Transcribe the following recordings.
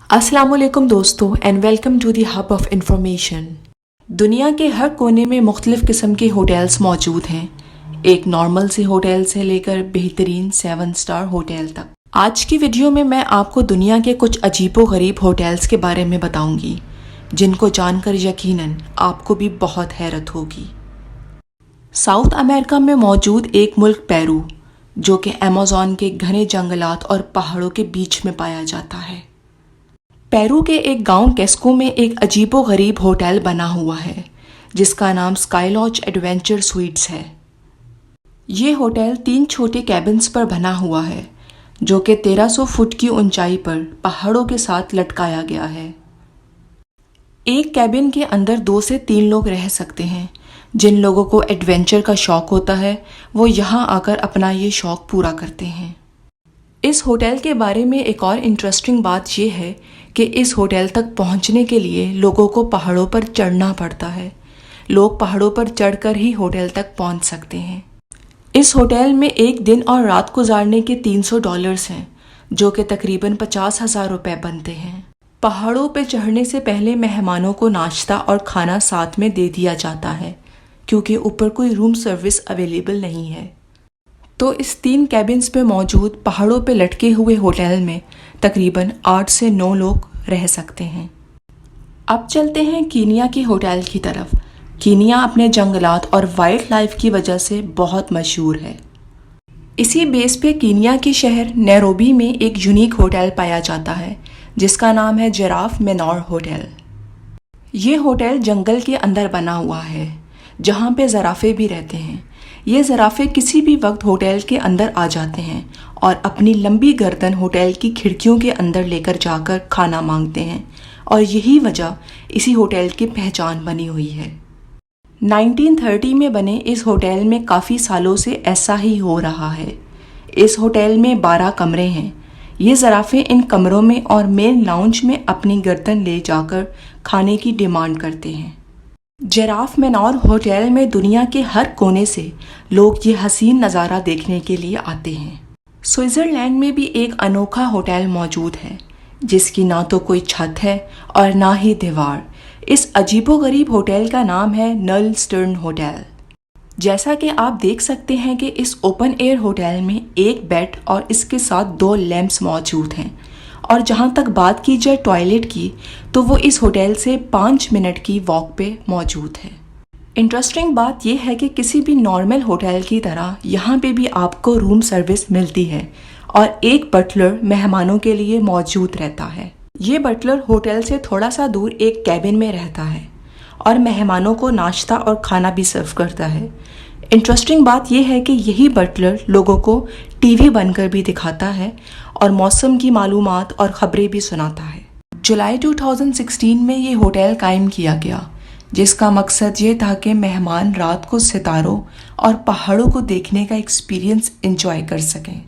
अस्सलाम वालेकुम दोस्तों and welcome to the hub of information. दुनिया के हर कोने में मुख्तलिफ़ किस्म के होटल्स मौजूद हैं, एक नॉर्मल से होटल से लेकर बेहतरीन 7 स्टार होटल तक। आज की वीडियो में मैं आपको दुनिया के कुछ अजीबो गरीब होटल्स के बारे में बताऊंगी, जिनको जानकर यकीनन आपको भी बहुत हैरत होगी। साउथ अमेरिका में मौजूद एक मुल्क पेरू, जो कि अमेज़न के घने जंगलात और पहाड़ों के बीच में पाया जाता है। पेरू के एक गांव कैस्को में एक अजीबो गरीब होटल बना हुआ है, जिसका नाम स्काई लॉज एडवेंचर स्वीट्स है। ये होटल 3 छोटे कैबिन्स पर बना हुआ है, जो कि 1300 फुट की ऊंचाई पर पहाड़ों के साथ लटकाया गया है। एक कैबिन के अंदर 2 से 3 लोग रह सकते हैं। जिन लोगों को एडवेंचर का शौक होता है, वो यहाँ आकर अपना ये शौक पूरा करते हैं। इस होटल के बारे में एक और इंटरेस्टिंग बात यह है कि इस होटल तक पहुंचने के लिए लोगों को पहाड़ों पर चढ़ना पड़ता है। लोग पहाड़ों पर चढ़कर ही होटल तक पहुंच सकते हैं। इस होटल में एक दिन और रात गुजारने के $300 हैं, जो कि तकरीबन 50,000 रुपये बनते हैं। पहाड़ों पर चढ़ने से पहले मेहमानों को नाश्ता और खाना साथ में दे दिया जाता है, क्योंकि ऊपर कोई रूम सर्विस अवेलेबल नहीं है। तो इस 3 कैबिन्स पे मौजूद पहाड़ों पे लटके हुए होटल में तकरीबन 8 से 9 लोग रह सकते हैं। अब चलते हैं कीनिया के होटल की तरफ। कीनिया अपने जंगलात और वाइल्ड लाइफ की वजह से बहुत मशहूर है। इसी बेस पे कीनिया के शहर नैरोबी में एक यूनिक होटल पाया जाता है, जिसका नाम है जिराफ मेनोर होटल। ये होटल जंगल के अंदर बना हुआ है, जहाँ पे ज़राफ़े भी रहते हैं। ये ज़राफ़े किसी भी वक्त होटल के अंदर आ जाते हैं और अपनी लंबी गर्दन होटल की खिड़कियों के अंदर लेकर जाकर खाना मांगते हैं, और यही वजह इसी होटल की पहचान बनी हुई है। 1930 में बने इस होटल में काफ़ी सालों से ऐसा ही हो रहा है। इस होटल में 12 कमरे हैं। ये ज़राफ़े इन कमरों में और मेन लाउंज में अपनी गर्दन ले जाकर खाने की डिमांड करते हैं। जिराफ मेनोर होटल में दुनिया के हर कोने से लोग ये हसीन नज़ारा देखने के लिए आते हैं। स्विट्ज़रलैंड में भी एक अनोखा होटल मौजूद है, जिसकी ना तो कोई छत है और ना ही दीवार। इस अजीबोगरीब होटल का नाम है नलस्टर्न होटल। जैसा कि आप देख सकते हैं कि इस ओपन एयर होटल में एक बेड और इसके साथ 2 लैंप्स मौजूद हैं, और जहाँ तक बात की जाए टॉयलेट की, तो वो इस होटल से 5 मिनट की वॉक पे मौजूद है। इंटरेस्टिंग बात यह है कि किसी भी नॉर्मल होटल की तरह यहाँ पे भी आपको रूम सर्विस मिलती है, और एक बटलर मेहमानों के लिए मौजूद रहता है। ये बटलर होटल से थोड़ा सा दूर एक कैबिन में रहता है और मेहमानों को नाश्ता और खाना भी सर्व करता है। इंटरेस्टिंग बात यह है कि यही बटलर लोगों को टीवी बनकर भी दिखाता है और मौसम की मालूमात और ख़बरें भी सुनाता है। जुलाई 2016 में ये होटल कायम किया गया, जिसका मकसद ये था कि मेहमान रात को सितारों और पहाड़ों को देखने का एक्सपीरियंस एंजॉय कर सकें।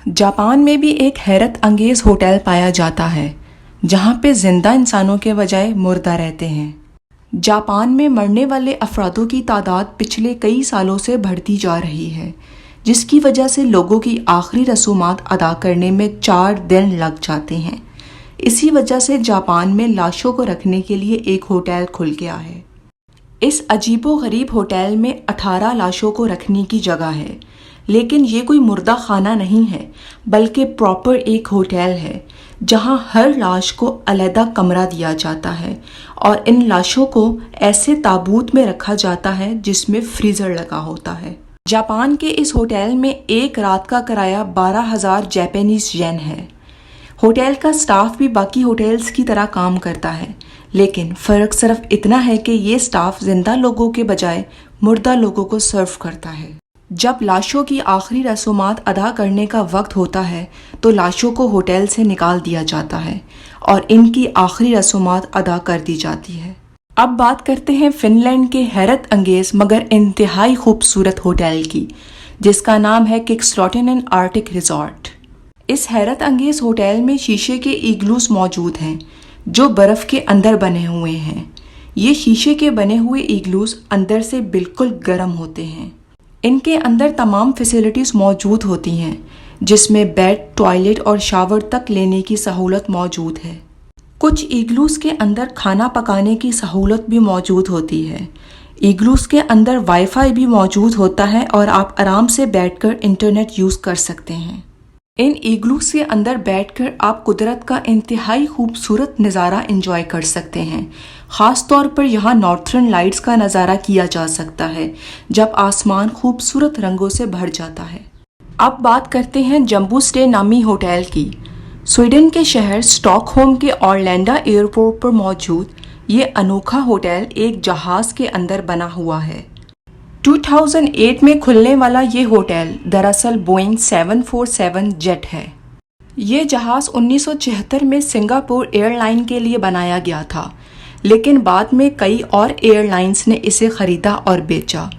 जापान में भी एक हैरत अंगेज़ होटल पाया जाता है, जहाँ पे जिंदा इंसानों के बजाय मुर्दा रहते हैं। जापान में मरने वाले अफरादों की तादाद पिछले कई सालों से बढ़ती जा रही है, जिसकी वजह से लोगों की आखिरी रसूमात अदा करने में 4 दिन लग जाते हैं। इसी वजह से जापान में लाशों को रखने के लिए एक होटल खुल गया है। इस अजीबो गरीब होटल में 18 लाशों को रखने की जगह है, लेकिन ये कोई मुर्दा खाना नहीं है, बल्कि प्रॉपर एक होटल है, जहां हर लाश को अलग कमरा दिया जाता है और इन लाशों को ऐसे ताबूत में रखा जाता है जिसमें फ्रीज़र लगा होता है। जापान के इस होटल में एक रात का किराया 12,000 जापानीज येन है। होटल का स्टाफ भी बाकी होटल्स की तरह काम करता है, लेकिन फ़र्क सिर्फ इतना है कि ये स्टाफ जिंदा लोगों के बजाय मुर्दा लोगों को सर्व करता है। जब लाशों की आखिरी रसूमात अदा करने का वक्त होता है, तो लाशों को होटल से निकाल दिया जाता है और इनकी आखिरी रसूमात अदा कर दी जाती है। अब बात करते हैं फिनलैंड के हैरत अंगेज़ मगर इंतहाई खूबसूरत होटल की, जिसका नाम है किक्सलॉटेन आर्टिक रिजॉर्ट। इस हैरत अंगेज़ होटल में शीशे के इग्लूस मौजूद हैं, जो बर्फ़ के अंदर बने हुए हैं। ये शीशे के बने हुए इग्लूस अंदर से बिल्कुल गर्म होते हैं। इनके अंदर तमाम फैसिलिटीज़ मौजूद होती हैं, जिसमें बेड, टॉयलेट और शावर तक लेने की सहूलत मौजूद है। कुछ इग्लूस के अंदर खाना पकाने की सहूलत भी मौजूद होती है। इग्लूस के अंदर वाईफाई भी मौजूद होता है और आप आराम से बैठकर इंटरनेट यूज़ कर सकते हैं। इन इग्लूस के अंदर बैठकर आप कुदरत का इंतहाई खूबसूरत नज़ारा एंजॉय कर सकते हैं। ख़ास तौर पर यहाँ नॉर्थर्न लाइट्स का नज़ारा किया जा सकता है जब आसमान खूबसूरत रंगों से भर जाता है। अब बात करते हैं जंबू स्टे नामी होटल की। स्वीडन के शहर स्टॉकहोम के ऑरलैंडा एयरपोर्ट पर मौजूद ये अनोखा होटल एक जहाज़ के अंदर बना हुआ है। 2008 में खुलने वाला ये होटल दरअसल बोइंग 747 जेट है। ये जहाज़ 1976 में सिंगापुर एयरलाइन के लिए बनाया गया था, लेकिन बाद में कई और एयरलाइंस ने इसे ख़रीदा और बेचा।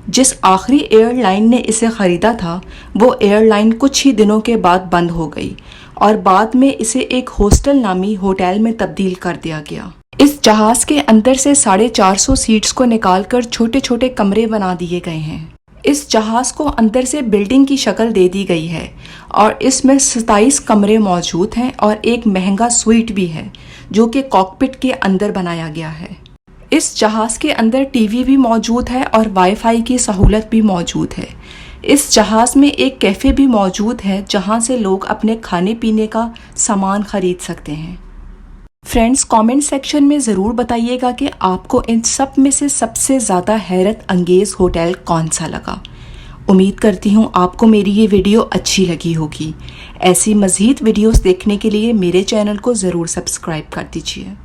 जिस आखिरी एयरलाइन ने इसे ख़रीदा था वो एयरलाइन कुछ ही दिनों के बाद बंद हो गई और बाद में इसे एक हॉस्टल नामी होटल में तब्दील कर दिया गया। इस जहाज़ के अंदर से 450 सीट्स को निकालकर छोटे छोटे कमरे बना दिए गए हैं। इस जहाज़ को अंदर से बिल्डिंग की शक्ल दे दी गई है और इसमें 27 कमरे मौजूद हैं और एक महंगा स्वीट भी है जो कि कॉकपिट के अंदर बनाया गया है। इस जहाज़ के अंदर टीवी भी मौजूद है और वाईफाई की सहूलत भी मौजूद है। इस जहाज़ में एक कैफ़े भी मौजूद है जहां से लोग अपने खाने पीने का सामान ख़रीद सकते हैं। फ्रेंड्स, कमेंट सेक्शन में ज़रूर बताइएगा कि आपको इन सब में से सबसे ज़्यादा हैरत अंगेज़ होटल कौन सा लगा। उम्मीद करती हूँ आपको मेरी ये वीडियो अच्छी लगी होगी। ऐसी मज़ीद वीडियोस देखने के लिए मेरे चैनल को ज़रूर सब्सक्राइब कर दीजिए।